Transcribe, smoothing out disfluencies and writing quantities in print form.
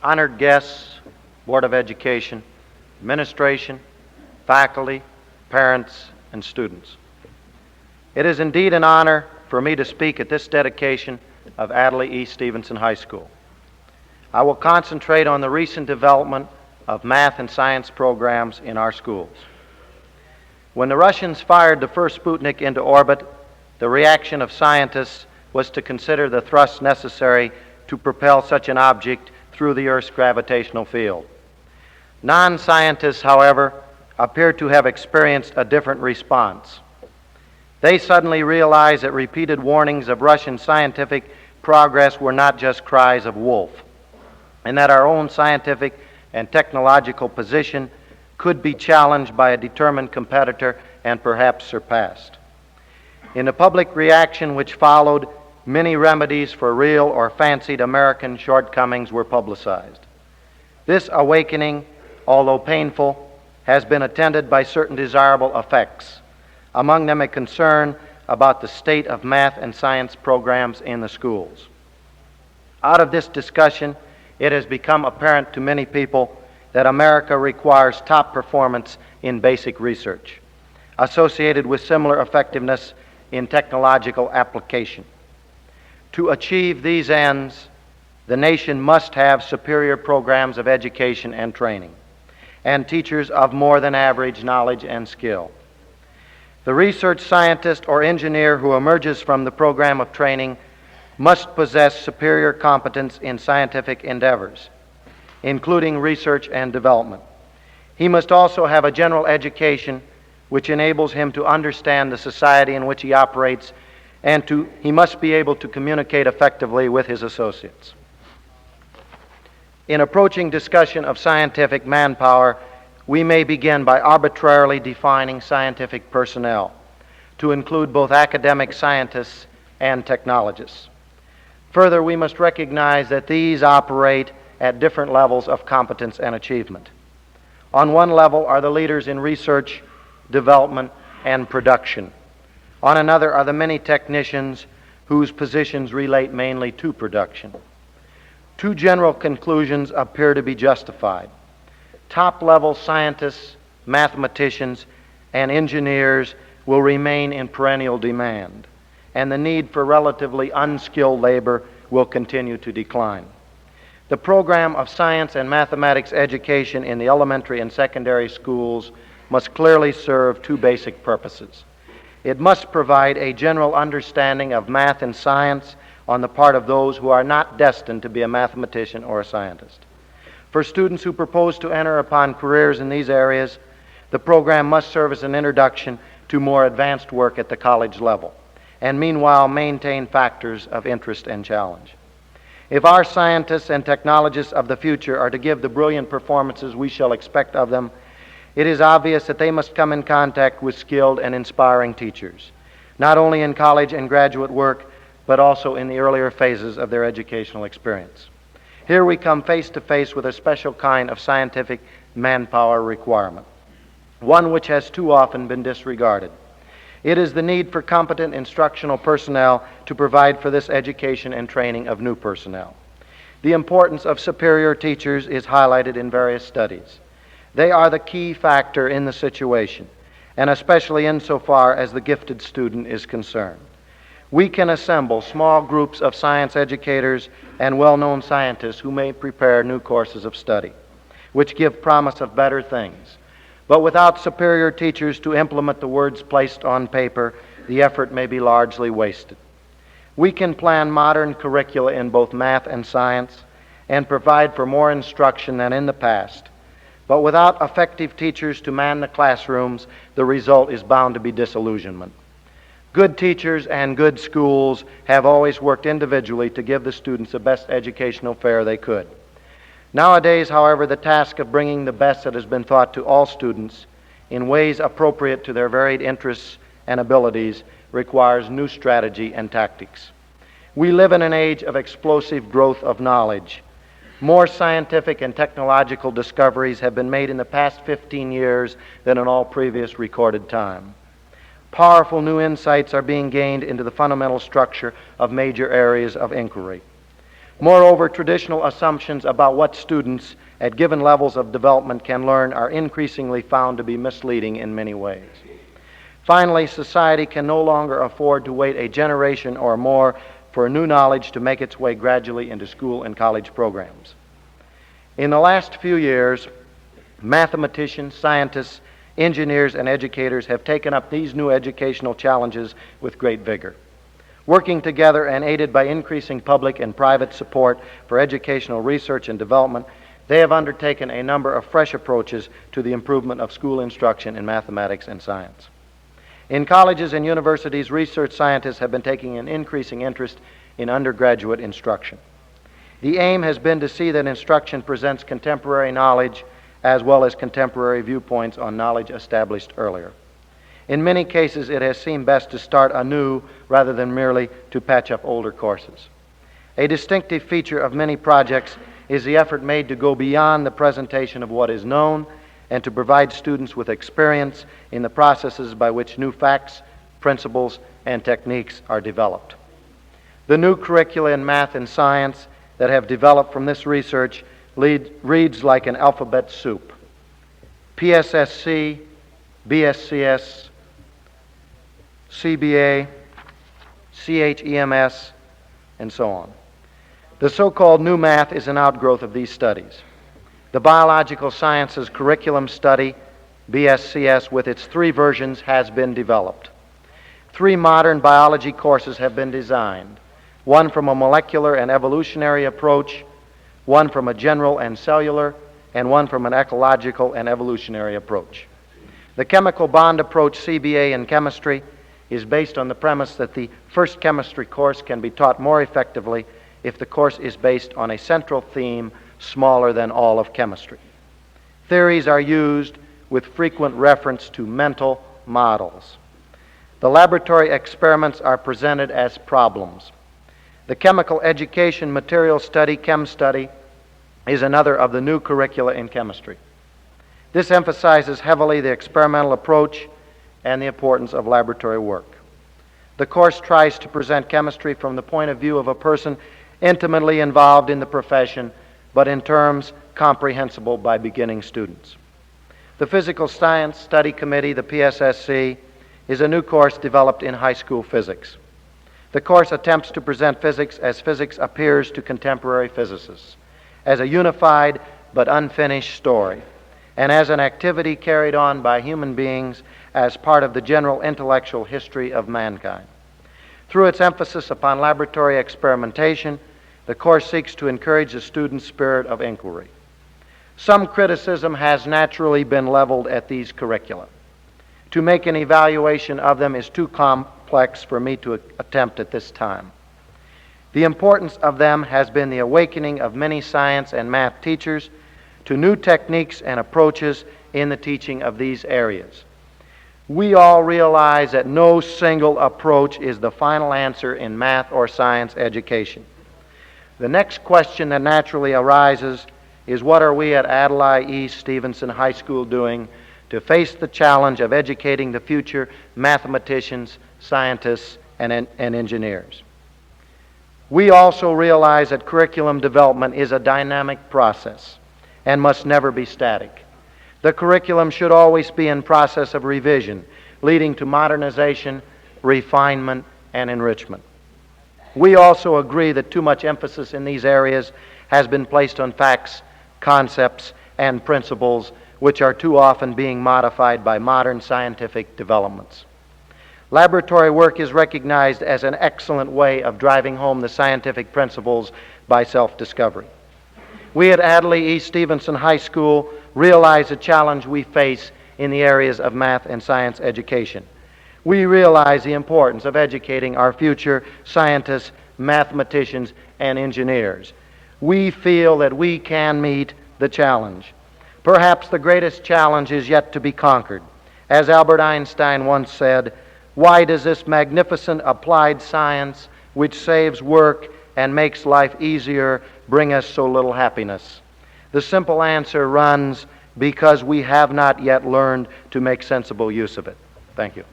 honored guests, Board of Education, administration, faculty, parents, and students. It is indeed an honor for me to speak at this dedication of Adlai E. Stevenson High School. I will concentrate on the recent development of math and science programs in our schools. When the Russians fired the first Sputnik into orbit, the reaction of scientists was to consider the thrust necessary to propel such an object through the Earth's gravitational field. Non-scientists, however, appear to have experienced a different response. They suddenly realized that repeated warnings of Russian scientific progress were not just cries of wolf, and that our own scientific and technological position could be challenged by a determined competitor and perhaps surpassed. In the public reaction which followed, many remedies for real or fancied American shortcomings were publicized. This awakening, although painful, has been attended by certain desirable effects, among them a concern about the state of math and science programs in the schools. Out of this discussion, it has become apparent to many people that America requires top performance in basic research, associated with similar effectiveness in technological application. To achieve these ends, the nation must have superior programs of education and training, and teachers of more than average knowledge and skill. The research scientist or engineer who emerges from the program of training must possess superior competence in scientific endeavors, including research and development. He must also have a general education which enables him to understand the society in which he operates, and he must be able to communicate effectively with his associates. In approaching discussion of scientific manpower, we may begin by arbitrarily defining scientific personnel to include both academic scientists and technologists. Further, we must recognize that these operate at different levels of competence and achievement. On one level are the leaders in research, development, and production. On another are the many technicians whose positions relate mainly to production. Two general conclusions appear to be justified. Top-level scientists, mathematicians, and engineers will remain in perennial demand, and the need for relatively unskilled labor will continue to decline. The program of science and mathematics education in the elementary and secondary schools must clearly serve two basic purposes. It must provide a general understanding of math and science on the part of those who are not destined to be a mathematician or a scientist. For students who propose to enter upon careers in these areas, the program must serve as an introduction to more advanced work at the college level, and meanwhile maintain factors of interest and challenge. If our scientists and technologists of the future are to give the brilliant performances we shall expect of them, it is obvious that they must come in contact with skilled and inspiring teachers, not only in college and graduate work, but also in the earlier phases of their educational experience. Here we come face to face with a special kind of scientific manpower requirement, one which has too often been disregarded. It is the need for competent instructional personnel to provide for this education and training of new personnel. The importance of superior teachers is highlighted in various studies. They are the key factor in the situation, and especially insofar as the gifted student is concerned. We can assemble small groups of science educators and well-known scientists who may prepare new courses of study, which give promise of better things. But without superior teachers to implement the words placed on paper, the effort may be largely wasted. We can plan modern curricula in both math and science and provide for more instruction than in the past. But without effective teachers to man the classrooms, the result is bound to be disillusionment. Good teachers and good schools have always worked individually to give the students the best educational fare they could. Nowadays, however, the task of bringing the best that has been taught to all students in ways appropriate to their varied interests and abilities requires new strategy and tactics. We live in an age of explosive growth of knowledge. More scientific and technological discoveries have been made in the past 15 years than in all previous recorded time. Powerful new insights are being gained into the fundamental structure of major areas of inquiry. Moreover, traditional assumptions about what students at given levels of development can learn are increasingly found to be misleading in many ways. Finally, society can no longer afford to wait a generation or more for new knowledge to make its way gradually into school and college programs. In the last few years, mathematicians, scientists, engineers, and educators have taken up these new educational challenges with great vigor. Working together and aided by increasing public and private support for educational research and development, they have undertaken a number of fresh approaches to the improvement of school instruction in mathematics and science. In colleges and universities, research scientists have been taking an increasing interest in undergraduate instruction. The aim has been to see that instruction presents contemporary knowledge as well as contemporary viewpoints on knowledge established earlier. In many cases, it has seemed best to start anew rather than merely to patch up older courses. A distinctive feature of many projects is the effort made to go beyond the presentation of what is known and to provide students with experience in the processes by which new facts, principles, and techniques are developed. The new curricula in math and science that have developed from this research reads like an alphabet soup. PSSC, BSCS, CBA, CHEMS, and so on. The so-called new math is an outgrowth of these studies. The Biological Sciences Curriculum Study, BSCS, with its 3 versions, has been developed. 3 modern biology courses have been designed, one from a molecular and evolutionary approach, one from a general and cellular, and one from an ecological and evolutionary approach. The chemical bond approach, CBA, in chemistry is based on the premise that the first chemistry course can be taught more effectively if the course is based on a central theme smaller than all of chemistry. Theories are used with frequent reference to mental models. The laboratory experiments are presented as problems. The Chemical Education Material Study, Chem Study, is another of the new curricula in chemistry. This emphasizes heavily the experimental approach and the importance of laboratory work. The course tries to present chemistry from the point of view of a person intimately involved in the profession, but in terms comprehensible by beginning students. The Physical Science Study Committee, the PSSC, is a new course developed in high school physics. The course attempts to present physics as physics appears to contemporary physicists, as a unified but unfinished story, and as an activity carried on by human beings as part of the general intellectual history of mankind. Through its emphasis upon laboratory experimentation, the course seeks to encourage the student's spirit of inquiry. Some criticism has naturally been leveled at these curricula. To make an evaluation of them is too complex for me to attempt at this time. The importance of them has been the awakening of many science and math teachers to new techniques and approaches in the teaching of these areas. We all realize that no single approach is the final answer in math or science education. The next question that naturally arises is, what are we at Adlai East Stevenson High School doing to face the challenge of educating the future mathematicians, scientists, and engineers? We also realize that curriculum development is a dynamic process and must never be static. The curriculum should always be in process of revision, leading to modernization, refinement, and enrichment. We also agree that too much emphasis in these areas has been placed on facts, concepts, and principles, which are too often being modified by modern scientific developments. Laboratory work is recognized as an excellent way of driving home the scientific principles by self-discovery. We at Adlai East Stevenson High School realize the challenge we face in the areas of math and science education. We realize the importance of educating our future scientists, mathematicians, and engineers. We feel that we can meet the challenge. Perhaps the greatest challenge is yet to be conquered. As Albert Einstein once said, "Why does this magnificent applied science, which saves work and makes life easier, bring us so little happiness?" The simple answer runs, because we have not yet learned to make sensible use of it. Thank you.